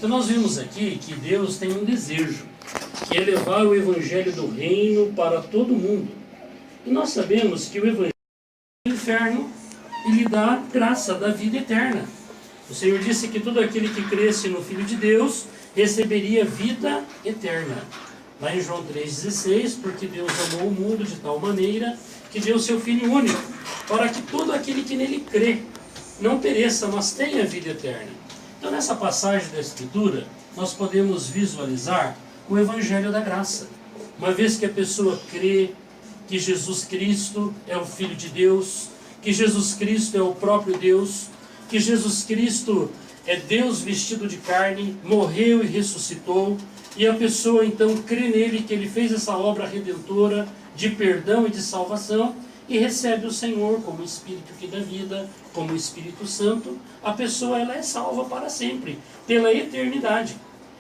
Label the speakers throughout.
Speaker 1: Então nós vimos aqui que Deus tem um desejo, que é levar o evangelho do reino para todo mundo. E nós sabemos que o evangelho é o inferno e lhe dá graça da vida eterna. O Senhor disse que todo aquele que cresce no Filho de Deus receberia vida eterna. Lá em João 3,16, porque Deus amou o mundo de tal maneira que deu seu Filho único, para que todo aquele que nele crê não pereça, mas tenha vida eterna. Então nessa passagem da Escritura, nós podemos visualizar o Evangelho da Graça. Uma vez que a pessoa crê que Jesus Cristo é o Filho de Deus, que Jesus Cristo é o próprio Deus, que Jesus Cristo é Deus vestido de carne, morreu e ressuscitou, e a pessoa então crê nele, que ele fez essa obra redentora de perdão e de salvação, e recebe o Senhor como Espírito que dá vida, como Espírito Santo, a pessoa ela é salva para sempre, pela eternidade.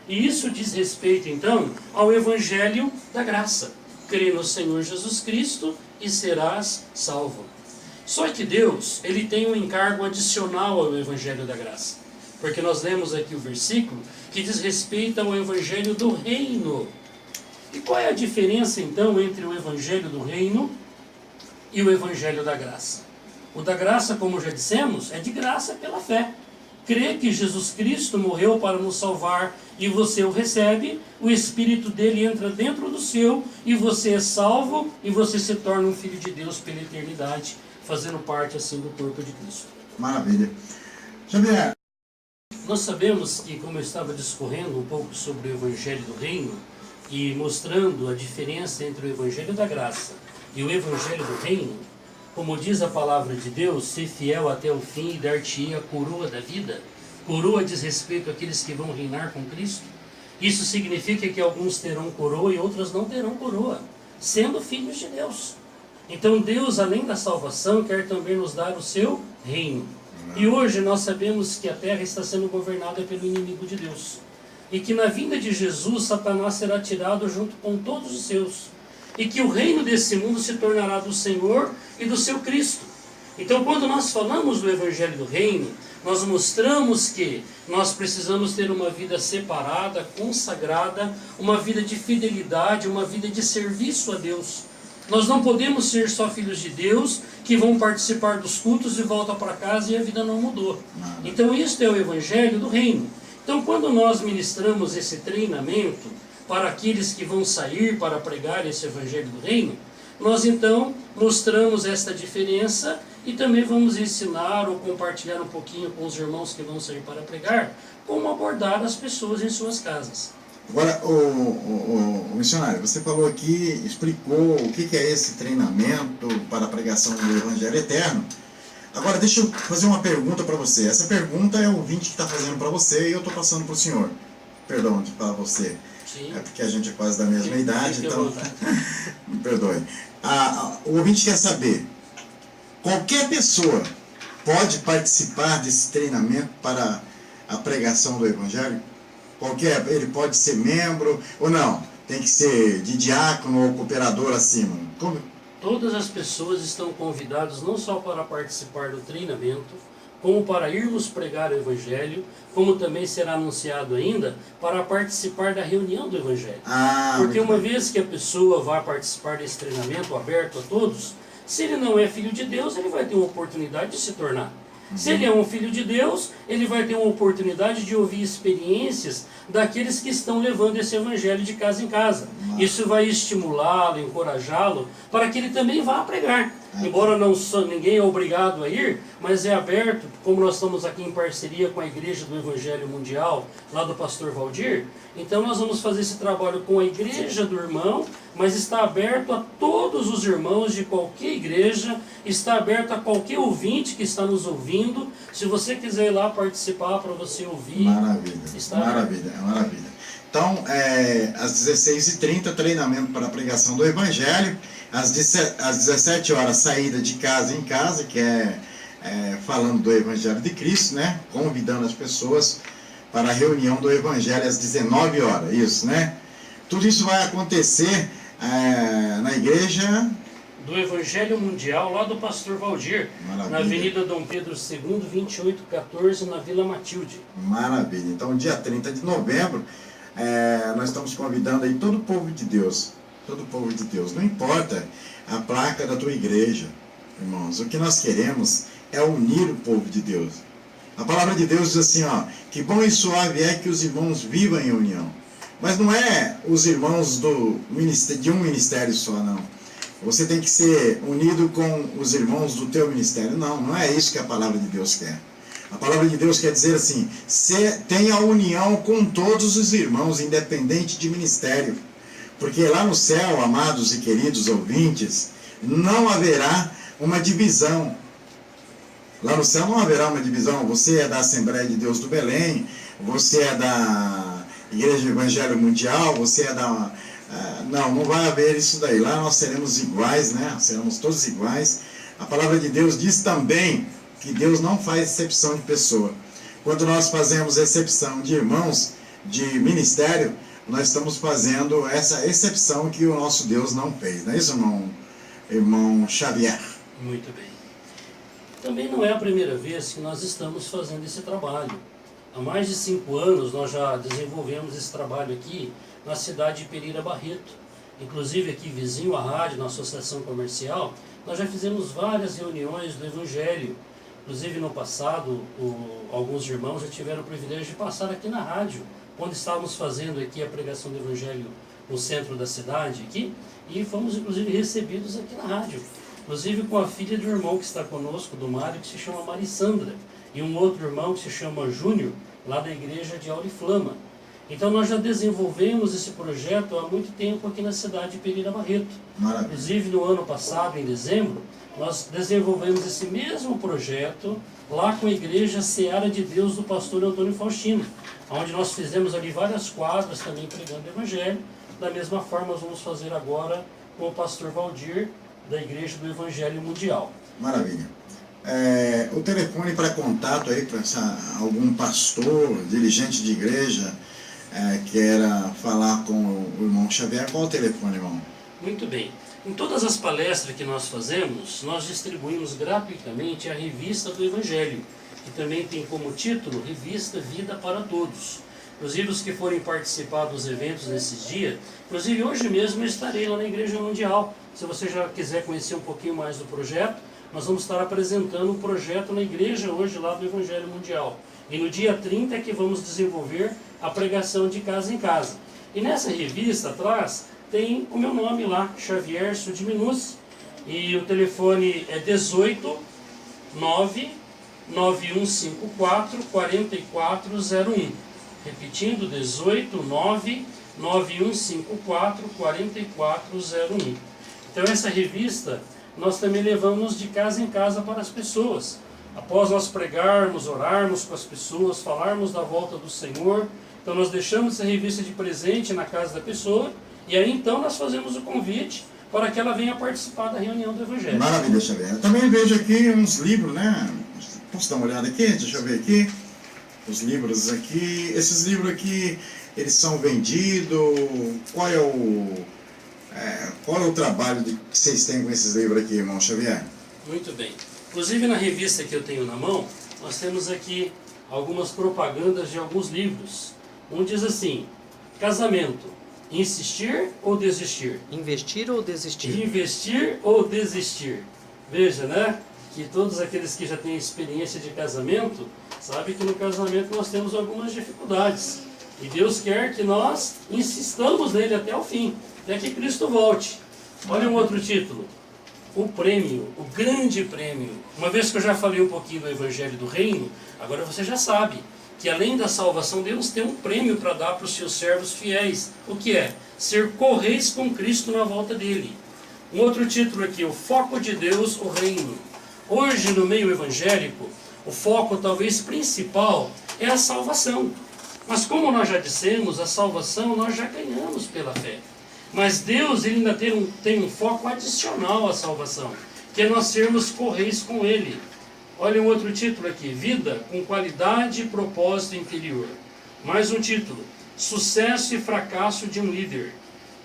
Speaker 1: E isso diz respeito então ao Evangelho da Graça. Crê no Senhor Jesus Cristo e serás salvo. Só que Deus, ele tem um encargo adicional ao Evangelho da Graça. Porque nós lemos aqui o versículo que diz respeito ao Evangelho do Reino. E qual é a diferença então entre o Evangelho do Reino e o Evangelho da Graça? O da graça, como já dissemos, é de graça pela fé. Crê que Jesus Cristo morreu para nos salvar e você o recebe, o Espírito dele entra dentro do seu e você é salvo e você se torna um filho de Deus pela eternidade, fazendo parte assim do corpo de Cristo.
Speaker 2: Maravilha. Xavier.
Speaker 1: Nós sabemos que, como eu estava discorrendo um pouco sobre o Evangelho do Reino e mostrando a diferença entre o Evangelho da Graça e o Evangelho do Reino, como diz a palavra de Deus, ser fiel até o fim e dar-te-ei a coroa da vida. Coroa diz respeito àqueles que vão reinar com Cristo. Isso significa que alguns terão coroa e outros não terão coroa, sendo filhos de Deus. Então Deus, além da salvação, quer também nos dar o seu reino. E hoje nós sabemos que a terra está sendo governada pelo inimigo de Deus. E que na vinda de Jesus, Satanás será tirado junto com todos os seus. E que o reino desse mundo se tornará do Senhor e do seu Cristo. Então quando nós falamos do Evangelho do Reino, nós mostramos que nós precisamos ter uma vida separada, consagrada, uma vida de fidelidade, uma vida de serviço a Deus. Nós não podemos ser só filhos de Deus que vão participar dos cultos e voltam para casa e a vida não mudou. Então isso é o Evangelho do Reino. Então quando nós ministramos esse treinamento para aqueles que vão sair para pregar esse Evangelho do Reino, nós então mostramos esta diferença e também vamos ensinar ou compartilhar um pouquinho com os irmãos que vão sair para pregar, como abordar as pessoas em suas casas.
Speaker 2: Agora, o missionário, você falou aqui, explicou o que é esse treinamento para a pregação do Evangelho Eterno. Agora, deixa eu fazer uma pergunta para você. Essa pergunta é o ouvinte que está fazendo para você e eu estou passando para o senhor. Perdão, para você.
Speaker 1: Sim.
Speaker 2: É porque a gente é quase da mesma idade, então me perdoe. O ouvinte quer saber, qualquer pessoa pode participar desse treinamento para a pregação do Evangelho? Ele pode ser membro ou não? Tem que ser de diácono ou cooperador acima? Como?
Speaker 1: Todas as pessoas estão convidadas não só para participar do treinamento, como para irmos pregar o Evangelho, como também será anunciado ainda, para participar da reunião do Evangelho. Porque uma vez que a pessoa vai participar desse treinamento aberto a todos, se ele não é filho de Deus, ele vai ter uma oportunidade de se tornar. Se ele é um filho de Deus, ele vai ter uma oportunidade de ouvir experiências daqueles que estão levando esse Evangelho de casa em casa. Isso vai estimulá-lo, encorajá-lo, para que ele também vá pregar. Embora ninguém é obrigado a ir, mas é aberto, como nós estamos aqui em parceria com a Igreja do Evangelho Mundial, lá do pastor Valdir, então nós vamos fazer esse trabalho com a igreja do irmão, mas está aberto a todos os irmãos de qualquer igreja, está aberto a qualquer ouvinte que está nos ouvindo. Se você quiser ir lá participar para você ouvir,
Speaker 2: maravilha. Então, às 16h30, treinamento para a pregação do Evangelho. Às 17 horas, saída de casa em casa, que é falando do Evangelho de Cristo, né? Convidando as pessoas para a reunião do Evangelho às 19 horas, isso, né? Tudo isso vai acontecer na igreja
Speaker 1: do Evangelho Mundial, lá do pastor Valdir,
Speaker 2: Maravilha.
Speaker 1: na Avenida Dom Pedro II, 2814, na Vila Matilde.
Speaker 2: Maravilha. Então, dia 30 de novembro, nós estamos convidando aí todo o povo de Deus. Todo o povo de Deus. Não importa a placa da tua igreja, irmãos. O que nós queremos é unir o povo de Deus. A palavra de Deus diz assim, ó, que bom e suave é que os irmãos vivam em união. Mas não é os irmãos de um ministério só, não. Você tem que ser unido com os irmãos do teu ministério. Não, não é isso que a palavra de Deus quer. A palavra de Deus quer dizer assim, tenha união com todos os irmãos, independente de ministério. Porque lá no céu, amados e queridos ouvintes, não haverá uma divisão. Lá no céu não haverá uma divisão. Você é da Assembleia de Deus do Belém, você é da Igreja Evangelho Mundial, você é da... não vai haver isso daí. Lá nós seremos iguais, né? Seremos todos iguais. A palavra de Deus diz também que Deus não faz exceção de pessoa. Quando nós fazemos exceção de irmãos, de ministério, nós estamos fazendo essa exceção que o nosso Deus não fez. Não é isso, irmão Xavier?
Speaker 1: Muito bem. Também não é a primeira vez que nós estamos fazendo esse trabalho. Há mais de 5 anos nós já desenvolvemos esse trabalho aqui na cidade de Pereira Barreto. Inclusive aqui vizinho à rádio, na associação comercial, nós já fizemos várias reuniões do Evangelho. Inclusive no passado, alguns irmãos já tiveram o privilégio de passar aqui na rádio, quando estávamos fazendo aqui a pregação do Evangelho no centro da cidade, aqui, e fomos inclusive recebidos aqui na rádio. Inclusive com a filha do irmão que está conosco, do Mário, que se chama Marissandra, e um outro irmão que se chama Júnior, lá da igreja de Auriflama. Então nós já desenvolvemos esse projeto há muito tempo aqui na cidade de Pereira Barreto.
Speaker 2: Maravilha.
Speaker 1: Inclusive no ano passado, em dezembro, nós desenvolvemos esse mesmo projeto lá com a igreja Seara de Deus do pastor Antônio Faustino, onde nós fizemos ali várias quadras também pregando o Evangelho. Da mesma forma nós vamos fazer agora com o pastor Valdir, da Igreja do Evangelho Mundial.
Speaker 2: Maravilha. O telefone para contato aí para algum pastor, dirigente de igreja, queira falar com o irmão Xavier, qual o telefone, irmão?
Speaker 1: Muito bem. Em todas as palestras que nós fazemos, nós distribuímos gratuitamente a revista do Evangelho, que também tem como título Revista Vida para Todos. Inclusive os que forem participar dos eventos nesses dias, inclusive hoje mesmo eu estarei lá na Igreja Mundial. Se você já quiser conhecer um pouquinho mais do projeto, nós vamos estar apresentando o projeto na igreja hoje lá do Evangelho Mundial. E no dia 30 é que vamos desenvolver a pregação de casa em casa. E nessa revista atrás tem o meu nome lá, Xavier Sudiminucci, e o telefone é 18 9 9154 4401. Repetindo, 18 9 9154 4401. Então essa revista nós também levamos de casa em casa para as pessoas. Após nós pregarmos, orarmos com as pessoas, falarmos da volta do Senhor, então nós deixamos essa revista de presente na casa da pessoa, e aí então nós fazemos o convite para que ela venha participar da reunião do Evangelho.
Speaker 2: Maravilha, Xavier. Eu também vejo aqui uns livros, né? Posso dar uma olhada aqui? Deixa eu ver aqui. Os livros aqui. Esses livros aqui, eles são vendidos? Qual é o trabalho que vocês têm com esses livros aqui, irmão Xavier?
Speaker 1: Muito bem. Inclusive na revista que eu tenho na mão, nós temos aqui algumas propagandas de alguns livros. Um diz assim: casamento, insistir ou desistir?
Speaker 3: Investir ou desistir?
Speaker 1: Investir ou desistir? Veja, né? Que todos aqueles que já têm experiência de casamento, sabem que no casamento nós temos algumas dificuldades. E Deus quer que nós insistamos nele até o fim, até que Cristo volte. Olha um outro título: o prêmio, o grande prêmio. Uma vez que eu já falei um pouquinho do Evangelho do Reino, agora você já sabe que além da salvação, Deus tem um prêmio para dar para os seus servos fiéis. O que é? Ser correis com Cristo na volta dele. Um outro título aqui: o foco de Deus, o reino. Hoje, no meio evangélico, o foco talvez principal é a salvação. Mas como nós já dissemos, a salvação nós já ganhamos pela fé. Mas Deus ele ainda tem um foco adicional à salvação, que é nós sermos correis com Ele. Olha um outro título aqui: vida com qualidade e propósito interior. Mais um título: sucesso e fracasso de um líder.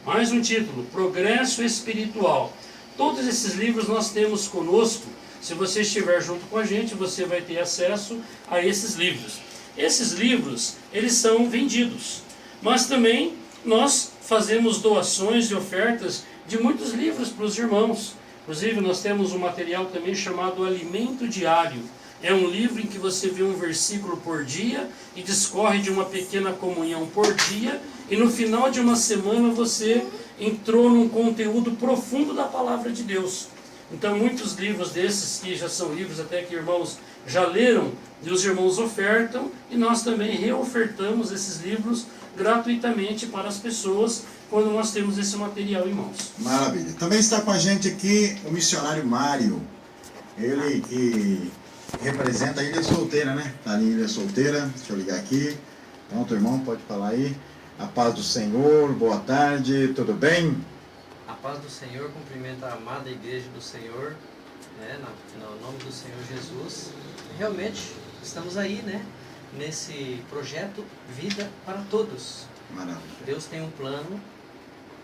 Speaker 1: Mais um título: progresso espiritual. Todos esses livros nós temos conosco. Se você estiver junto com a gente, você vai ter acesso a esses livros. Esses livros, eles são vendidos. Mas também nós fazemos doações e ofertas de muitos livros para os irmãos. Inclusive, nós temos um material também chamado Alimento Diário. É um livro em que você vê um versículo por dia e discorre de uma pequena comunhão por dia. E no final de uma semana você entrou num conteúdo profundo da palavra de Deus. Então, muitos livros desses, que já são livros até que irmãos já leram, e os irmãos ofertam, e nós também reofertamos esses livros gratuitamente para as pessoas, quando nós temos esse material em mãos.
Speaker 2: Maravilha. Também está com a gente aqui o missionário Mário. Ele que representa a Ilha Solteira, né? Está ali em Ilha Solteira. Deixa eu ligar aqui. Pronto, irmão, pode falar aí. A paz do Senhor, boa tarde, tudo bem?
Speaker 3: A paz do Senhor, cumprimento a amada igreja do Senhor, né, no nome do Senhor Jesus. Realmente, estamos aí, né, nesse projeto Vida para Todos.
Speaker 2: Maravilha.
Speaker 3: Deus tem um plano,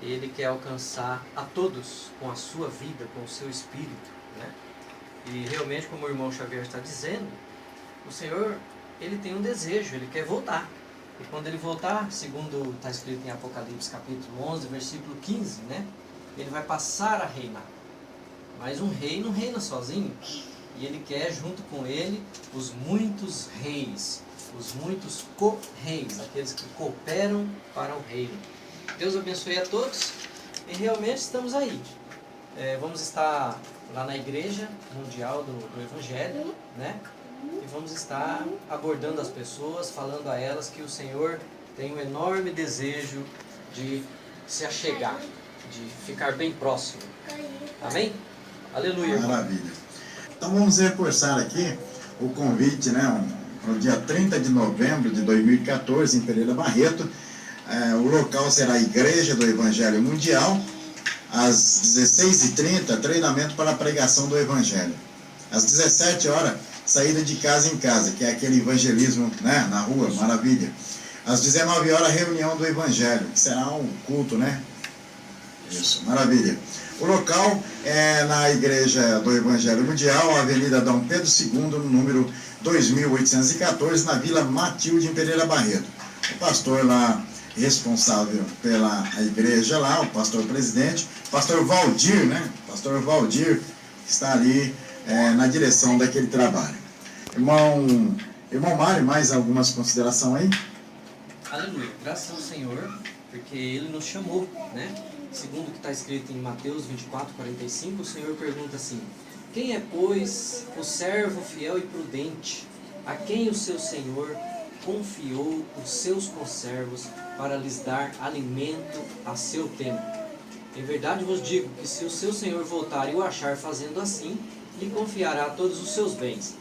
Speaker 3: Ele quer alcançar a todos com a sua vida, com o seu espírito, né? E realmente, como o irmão Xavier está dizendo, o Senhor, Ele tem um desejo, Ele quer voltar. E quando Ele voltar, segundo está escrito em Apocalipse capítulo 11, versículo 15, né? Ele vai passar a reinar. Mas um rei não reina sozinho. E Ele quer, junto com Ele, os muitos reis, os muitos co-reis, aqueles que cooperam para o reino. Deus abençoe a todos. E realmente estamos aí. Vamos estar lá na Igreja Mundial do Evangelho, né? E vamos estar abordando as pessoas, falando a elas que o Senhor tem um enorme desejo de se achegar, de ficar bem próximo. Amém? Aleluia.
Speaker 2: Maravilha. Então vamos reforçar aqui o convite, né? No dia 30 de novembro de 2014, em Pereira Barreto. O local será a Igreja do Evangelho Mundial. Às 16h30, treinamento para a pregação do Evangelho. Às 17 horas, saída de casa em casa, que é aquele evangelismo, né, na rua, maravilha. Às 19 horas, reunião do Evangelho, que será um culto, né? Isso, maravilha. O local é na Igreja do Evangelho Mundial, Avenida Dom Pedro II, no número 2814, na Vila Matilde, em Pereira Barreto. O pastor lá, responsável pela igreja lá, o pastor presidente, pastor Valdir, né? Pastor Valdir, está ali na direção daquele trabalho. Irmão Mário, mais algumas considerações aí?
Speaker 3: Aleluia. Graças ao Senhor, porque Ele nos chamou, né? Segundo o que está escrito em Mateus 24:45, o Senhor pergunta assim: quem é, pois, o servo fiel e prudente, a quem o seu Senhor confiou os seus conservos para lhes dar alimento a seu tempo? Em verdade vos digo que se o seu Senhor voltar e o achar fazendo assim, lhe confiará todos os seus bens.